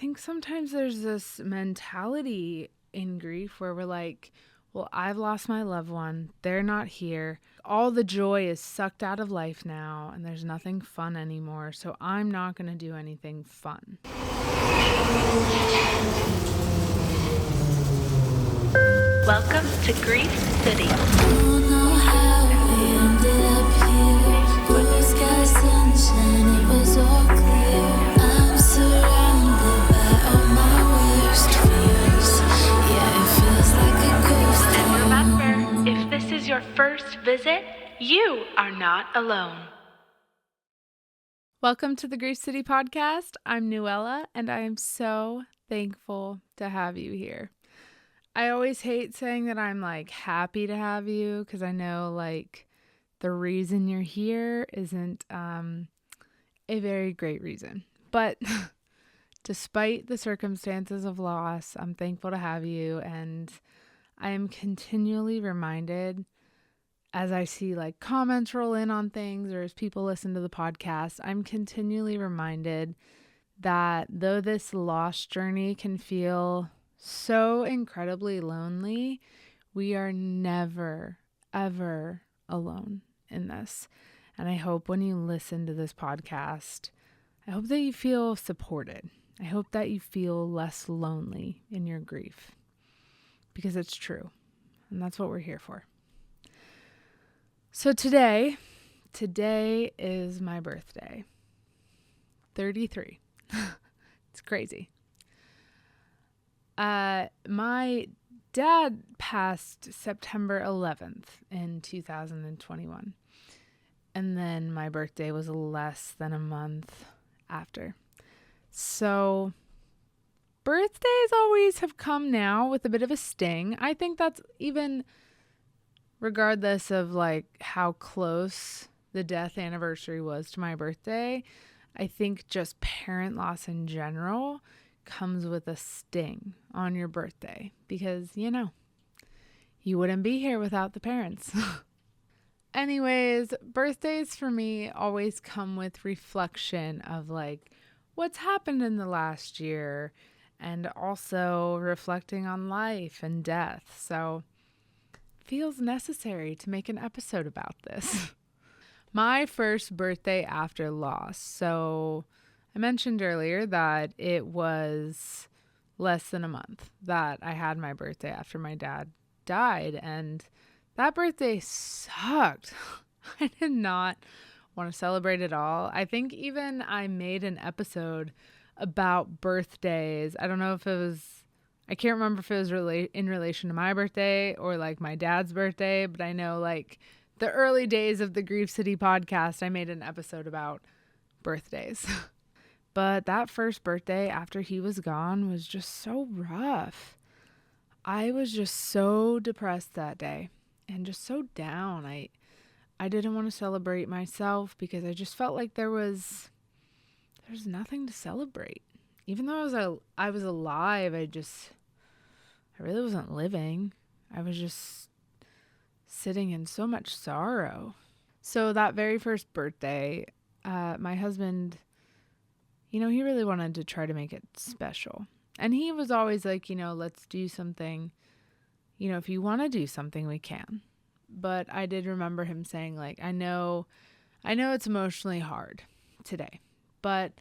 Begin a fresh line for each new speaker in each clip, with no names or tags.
think sometimes there's this mentality in grief where we're like, well, I've lost my loved one. They're not here. All the joy is sucked out of life now, and there's nothing fun anymore. So I'm not going to do anything fun.
Welcome to Grief City.
Don't know how we ended up here. Blue sky, sunshine, it was all clear. I'm surrounded by all my worst fears. Yeah, it feels like a ghost
And
town.
remember, if this is your first visit, you are not alone.
Welcome to the Grief City podcast. I'm Nuella, and I am so thankful to have you here. I always hate saying that I'm happy to have you because I know the reason you're here isn't a very great reason. But despite the circumstances of loss, I'm thankful to have you, and I am continually reminded as I see comments roll in on things or as people listen to the podcast, I'm continually reminded that though this loss journey can feel so incredibly lonely, we are never, ever alone in this. And I hope when you listen to this podcast, I hope that you feel supported. I hope that you feel less lonely in your grief, because it's true. And that's what we're here for. So today is my birthday. 33. It's crazy. My dad passed September 11th in 2021. And then my birthday was less than a month after. So birthdays always have come now with a bit of a sting. I think that's even regardless of how close the death anniversary was to my birthday. I think just parent loss in general comes with a sting on your birthday because, you wouldn't be here without the parents. Anyways, birthdays for me always come with reflection of what's happened in the last year and also reflecting on life and death. So it feels necessary to make an episode about this. My first birthday after loss. So I mentioned earlier that it was less than a month that I had my birthday after my dad died. And that birthday sucked. I did not want to celebrate at all. I think even I made an episode about birthdays. I don't know if it was, I can't remember if it was in relation to my birthday or my dad's birthday, but I know the early days of the Grief City podcast, I made an episode about birthdays. But that first birthday after he was gone was just so rough. I was just so depressed that day and just so down. I didn't want to celebrate myself because I just felt like there's nothing to celebrate. Even though I was alive, I really wasn't living. I was just sitting in so much sorrow. So that very first birthday, my husband, he really wanted to try to make it special. And he was always let's do something. If you want to do something, we can. But I did remember him saying I know it's emotionally hard today, but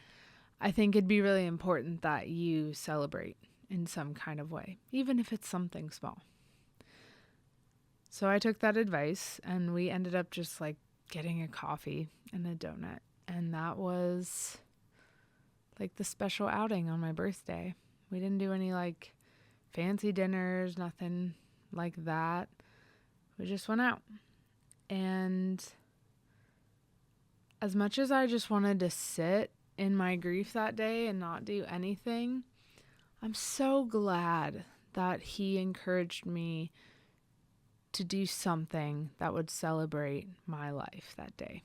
I think it'd be really important that you celebrate in some kind of way, even if it's something small. So I took that advice and we ended up just getting a coffee and a donut. And that was the special outing on my birthday. We didn't do any fancy dinners, nothing like that. We just went out. And as much as I just wanted to sit in my grief that day and not do anything, I'm so glad that he encouraged me to do something that would celebrate my life that day.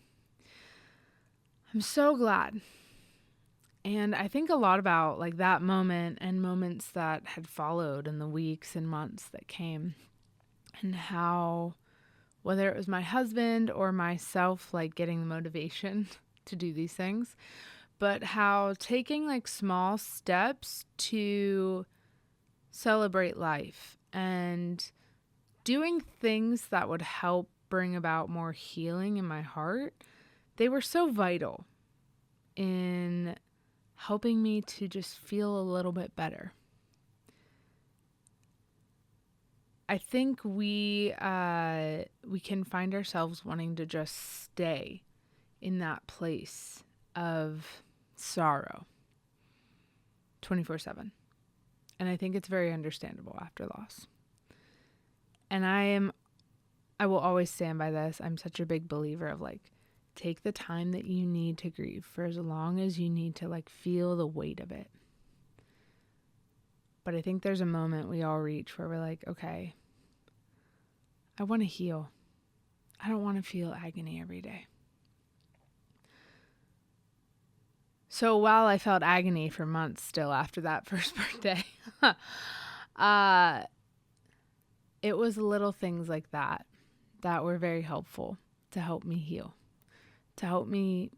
I'm so glad. And I think a lot about that moment and moments that had followed in the weeks and months that came, and how whether it was my husband or myself getting the motivation to do these things, but how taking like small steps to celebrate life and doing things that would help bring about more healing in my heart, they were so vital in helping me to just feel a little bit better. I think we can find ourselves wanting to just stay in that place of sorrow 24/7. And I think it's very understandable after loss. And I will always stand by this. I'm such a big believer of like, take the time that you need to grieve for as long as you need to like feel the weight of it. But I think there's a moment we all reach where we're like, okay, I want to heal. I don't want to feel agony every day. So while I felt agony for months still after that first birthday, it was little things like that that were very helpful to help me heal, to help me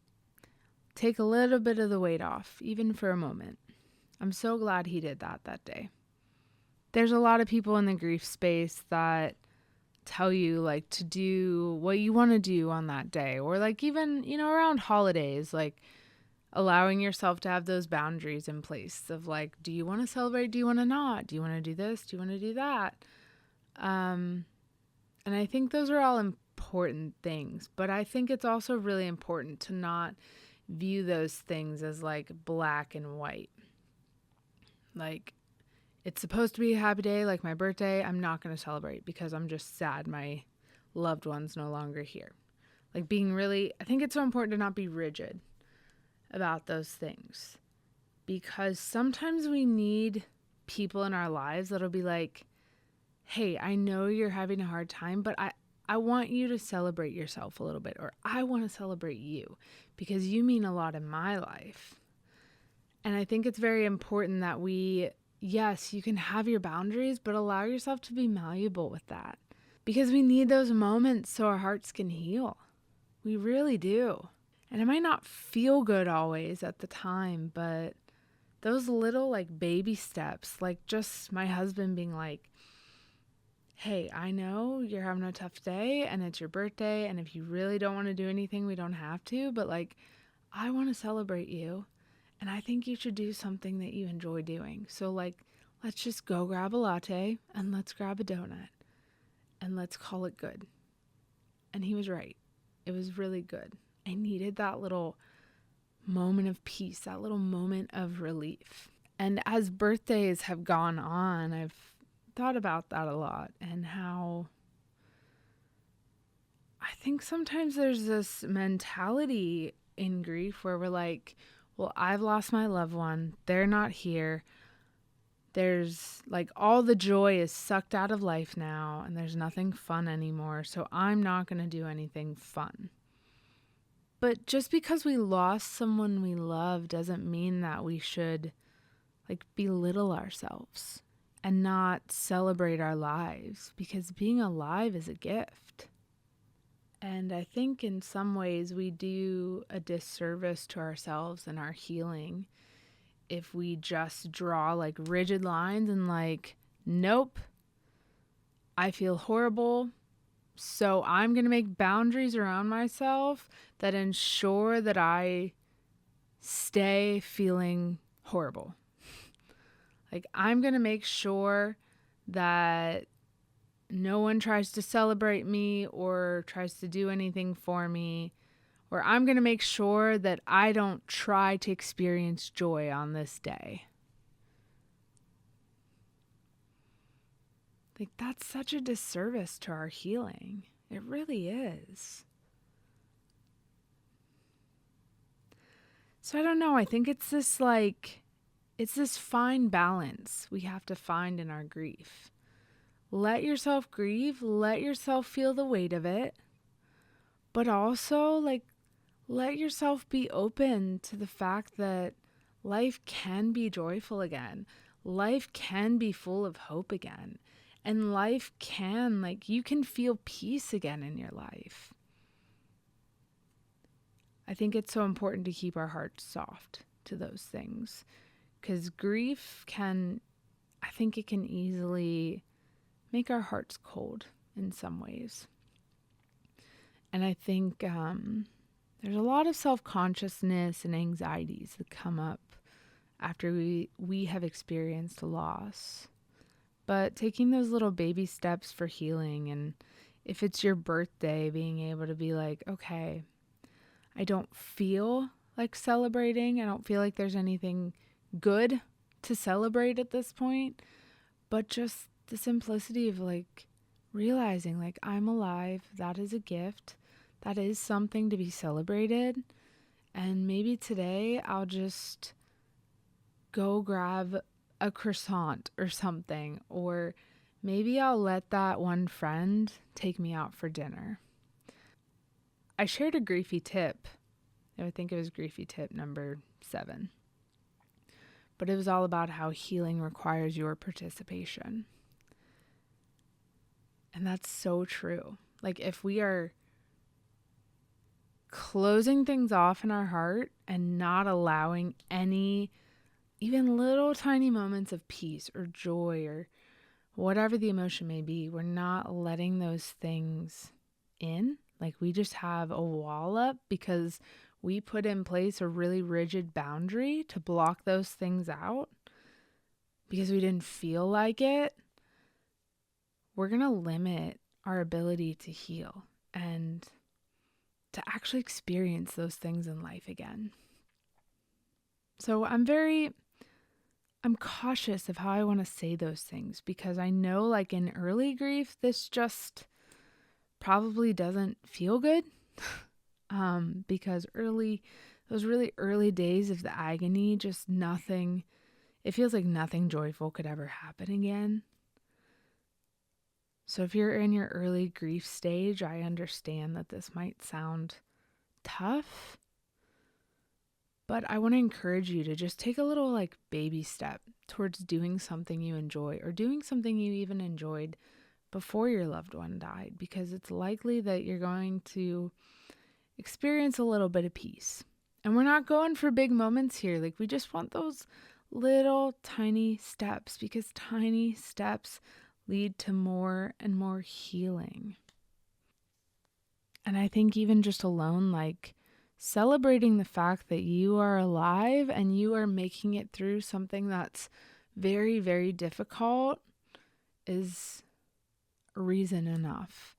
take a little bit of the weight off, even for a moment. I'm so glad he did that day. There's a lot of people in the grief space that tell you like to do what you want to do on that day, or like even, around holidays, like allowing yourself to have those boundaries in place of like, do you want to celebrate? Do you want to not? Do you want to do this? Do you want to do that? And I think those are all important things, but I think it's also really important to not view those things as like black and white. Like, it's supposed to be a happy day, like my birthday. I'm not going to celebrate because I'm just sad my loved one's no longer here. Like I think it's so important to not be rigid about those things, because sometimes we need people in our lives that'll be like, hey, I know you're having a hard time, but I want you to celebrate yourself a little bit, or I want to celebrate you because you mean a lot in my life. And I think it's very important that yes, you can have your boundaries, but allow yourself to be malleable with that, because we need those moments so our hearts can heal. We really do. And it might not feel good always at the time, but those little like baby steps, like just my husband being like, hey, I know you're having a tough day and it's your birthday, and if you really don't want to do anything, we don't have to, but like, I want to celebrate you, and I think you should do something that you enjoy doing. So like, let's just go grab a latte and let's grab a donut and let's call it good. And he was right. It was really good. I needed that little moment of peace, that little moment of relief. And as birthdays have gone on, I've thought about that a lot, and how I think sometimes there's this mentality in grief where we're like, well, I've lost my loved one. They're not here. There's like all the joy is sucked out of life now, and there's nothing fun anymore. So I'm not going to do anything fun. But just because we lost someone we love doesn't mean that we should like belittle ourselves and not celebrate our lives, because being alive is a gift. And I think in some ways we do a disservice to ourselves and our healing if we just draw like rigid lines and like, nope, I feel horrible, so I'm going to make boundaries around myself that ensure that I stay feeling horrible. Like, I'm going to make sure that no one tries to celebrate me or tries to do anything for me, or I'm going to make sure that I don't try to experience joy on this day. Like, that's such a disservice to our healing. It really is. So I don't know. I think it's this fine balance we have to find in our grief. Let yourself grieve, let yourself feel the weight of it, but also like let yourself be open to the fact that life can be joyful again. Life can be full of hope again. And life can, like, you can feel peace again in your life. I think it's so important to keep our hearts soft to those things, because grief I think it can easily make our hearts cold in some ways. And I think there's a lot of self-consciousness and anxieties that come up after we have experienced loss. But taking those little baby steps for healing, and if it's your birthday, being able to be like, okay, I don't feel like celebrating. I don't feel like there's anything good to celebrate at this point, but just the simplicity of like realizing like I'm alive. That is a gift. That is something to be celebrated. And maybe today I'll just go grab a croissant or something, or maybe I'll let that one friend take me out for dinner. I shared a griefy tip. I think it was griefy tip number 7. But it was all about how healing requires your participation. And that's so true. Like if we are closing things off in our heart and not allowing any, even little tiny moments of peace or joy or whatever the emotion may be, we're not letting those things in. Like we just have a wall up because we put in place a really rigid boundary to block those things out because we didn't feel like it. We're going to limit our ability to heal and to actually experience those things in life again. So I'm cautious of how I want to say those things, because I know like in early grief, this just probably doesn't feel good. Because those really early days of the agony, just nothing, it feels like nothing joyful could ever happen again. So if you're in your early grief stage, I understand that this might sound tough, but I want to encourage you to just take a little like baby step towards doing something you enjoy, or doing something you even enjoyed before your loved one died, because it's likely that you're going to experience a little bit of peace. And we're not going for big moments here. Like we just want those little tiny steps, because tiny steps lead to more and more healing. And I think even just alone, like celebrating the fact that you are alive and you are making it through something that's very, very difficult is reason enough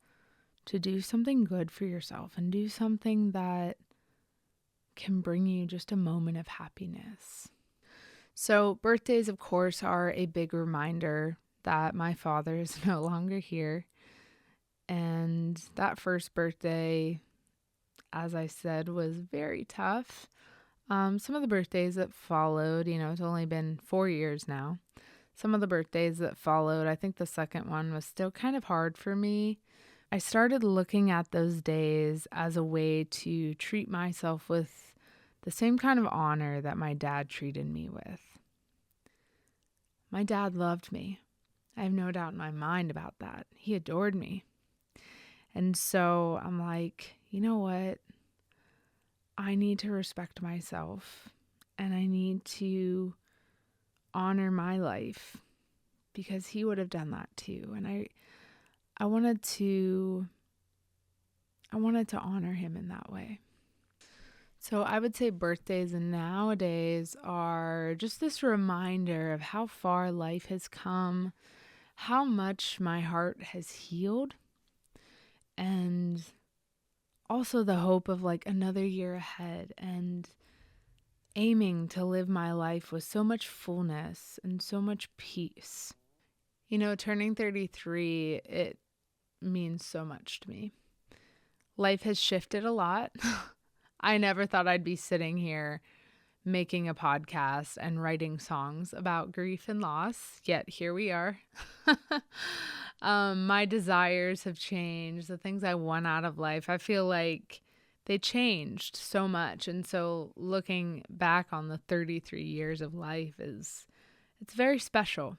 to do something good for yourself and do something that can bring you just a moment of happiness. So birthdays, of course, are a big reminder that my father is no longer here. And that first birthday, as I said, was very tough. Some of the birthdays that followed, it's only been 4 years now. Some of the birthdays that followed, I think the second one was still kind of hard for me. I started looking at those days as a way to treat myself with the same kind of honor that my dad treated me with. My dad loved me. I have no doubt in my mind about that. He adored me. And so I'm like, you know what? I need to respect myself, and I need to honor my life, because he would have done that too. And I wanted to honor him in that way. So I would say birthdays nowadays are just this reminder of how far life has come, how much my heart has healed, and also the hope of like another year ahead, and aiming to live my life with so much fullness and so much peace. Turning 33, it means so much to me. Life has shifted a lot. I never thought I'd be sitting here making a podcast and writing songs about grief and loss, yet here we are. My desires have changed. The things I want out of life, I feel like they changed so much. And so looking back on the 33 years of life it's very special.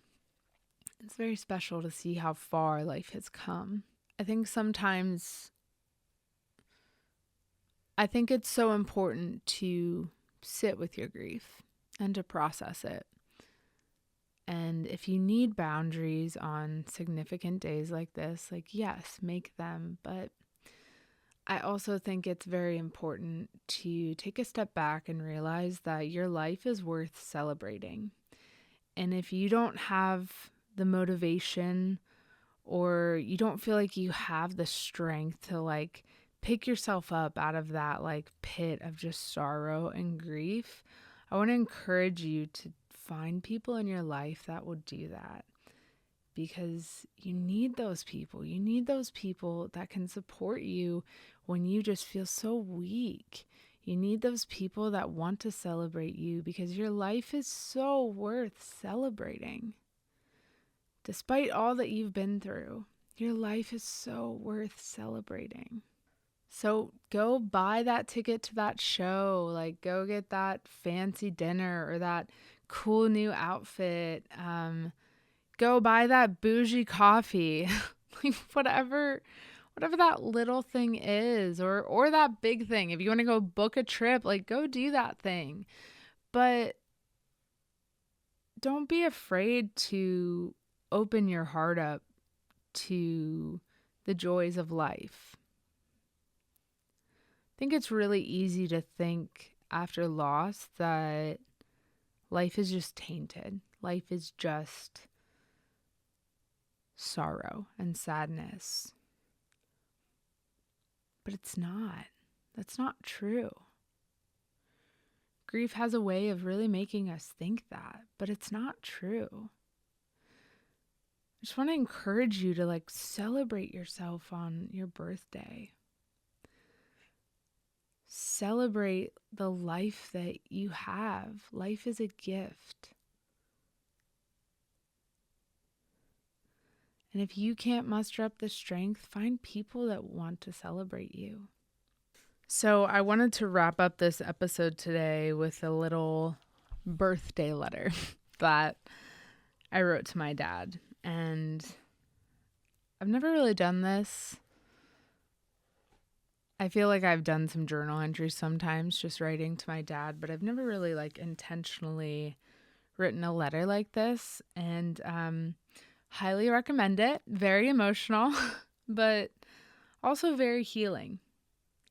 It's very special to see how far life has come. I think sometimes I think it's so important to sit with your grief and to process it. And if you need boundaries on significant days like this, like, yes, make them. But I also think it's very important to take a step back and realize that your life is worth celebrating. And if you don't have the motivation, or you don't feel like you have the strength to like pick yourself up out of that like pit of just sorrow and grief, I want to encourage you to find people in your life that will do that, because you need those people. You need those people that can support you when you just feel so weak. You need those people that want to celebrate you, because your life is so worth celebrating. Despite all that you've been through, your life is so worth celebrating. So go buy that ticket to that show. Like, go get that fancy dinner or that cool new outfit. Go buy that bougie coffee. Like, whatever that little thing is, or that big thing. If you want to go book a trip, like, go do that thing. But don't be afraid to open your heart up to the joys of life. I think it's really easy to think after loss that life is just tainted. Life is just sorrow and sadness. But it's not. That's not true. Grief has a way of really making us think that, but it's not true. I just want to encourage you to like celebrate yourself on your birthday. Celebrate the life that you have. Life is a gift. And if you can't muster up the strength, find people that want to celebrate you. So I wanted to wrap up this episode today with a little birthday letter that I wrote to my dad. And I've never really done this. I feel like I've done some journal entries sometimes, just writing to my dad, but I've never really like intentionally written a letter like this. And highly recommend it. Very emotional, but also very healing.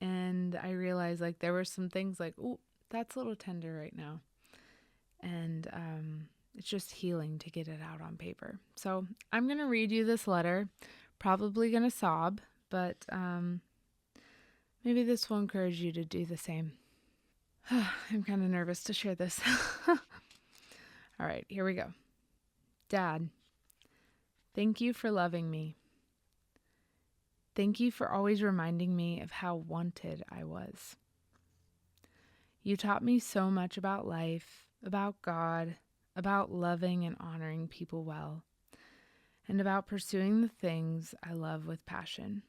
And I realized like there were some things like, ooh, that's a little tender right now. And it's just healing to get it out on paper. So I'm going to read you this letter. Probably going to sob, but maybe this will encourage you to do the same. I'm kind of nervous to share this. All right, here we go. Dad, thank you for loving me. Thank you for always reminding me of how wanted I was. You taught me so much about life, about God, about loving and honoring people well, and about pursuing the things I love with passion.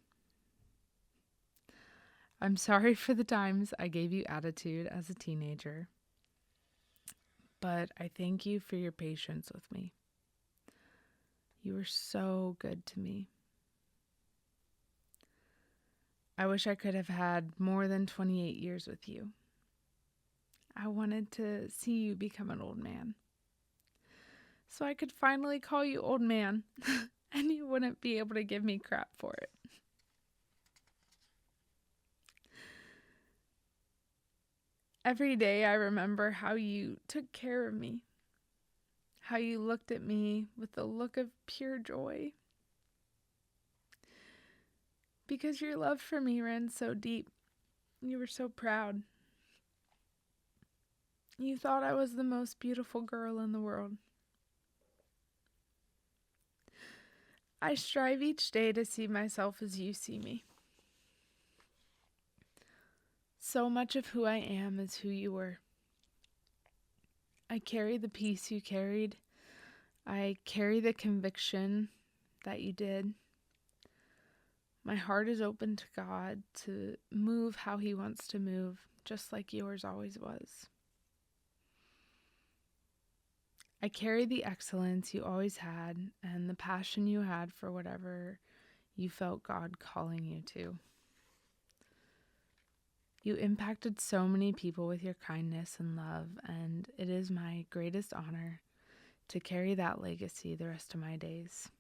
I'm sorry for the times I gave you attitude as a teenager, but I thank you for your patience with me. You were so good to me. I wish I could have had more than 28 years with you. I wanted to see you become an old man, so I could finally call you old man, and you wouldn't be able to give me crap for it. Every day I remember how you took care of me, how you looked at me with a look of pure joy, because your love for me ran so deep. You were so proud. You thought I was the most beautiful girl in the world. I strive each day to see myself as you see me. So much of who I am is who you were. I carry the peace you carried. I carry the conviction that you did. My heart is open to God to move how He wants to move, just like yours always was. I carry the excellence you always had and the passion you had for whatever you felt God calling you to. You impacted so many people with your kindness and love, and it is my greatest honor to carry that legacy the rest of my days.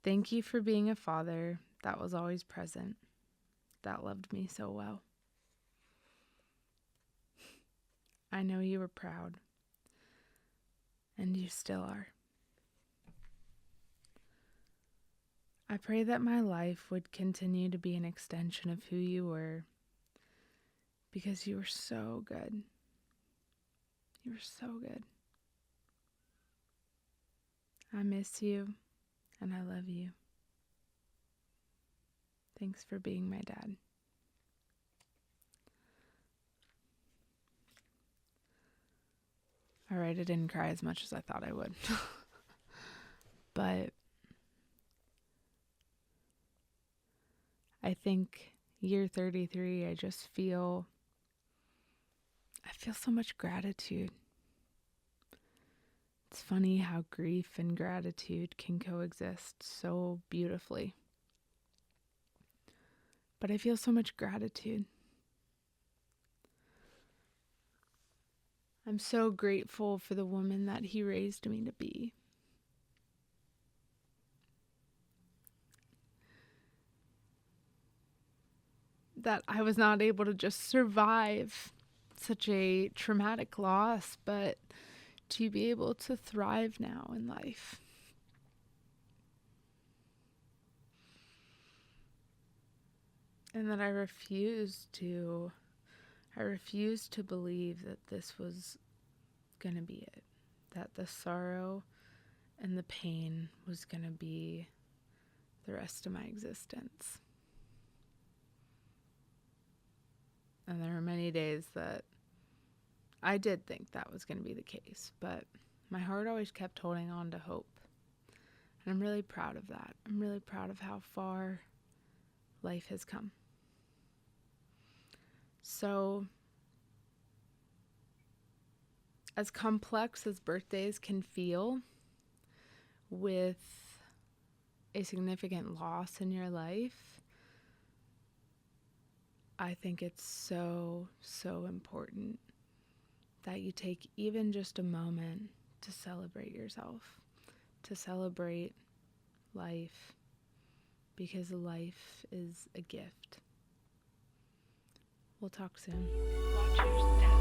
Thank you for being a father that was always present, that loved me so well. I know you were proud, and you still are. I pray that my life would continue to be an extension of who you were, because you were so good. You were so good. I miss you, and I love you. Thanks for being my dad. All right, I didn't cry as much as I thought I would. But I think year 33, I feel so much gratitude. It's funny how grief and gratitude can coexist so beautifully. But I feel so much gratitude. I'm so grateful for the woman that he raised me to be. That I was not able to just survive such a traumatic loss, but to be able to thrive now in life. And that I refuse to believe that this was going to be it. That the sorrow and the pain was going to be the rest of my existence. And there were many days that I did think that was going to be the case, but my heart always kept holding on to hope. And I'm really proud of that. I'm really proud of how far life has come. So, as complex as birthdays can feel, with a significant loss in your life, I think it's so, so important that you take even just a moment to celebrate yourself, to celebrate life, because life is a gift. We'll talk soon.
Watch your step.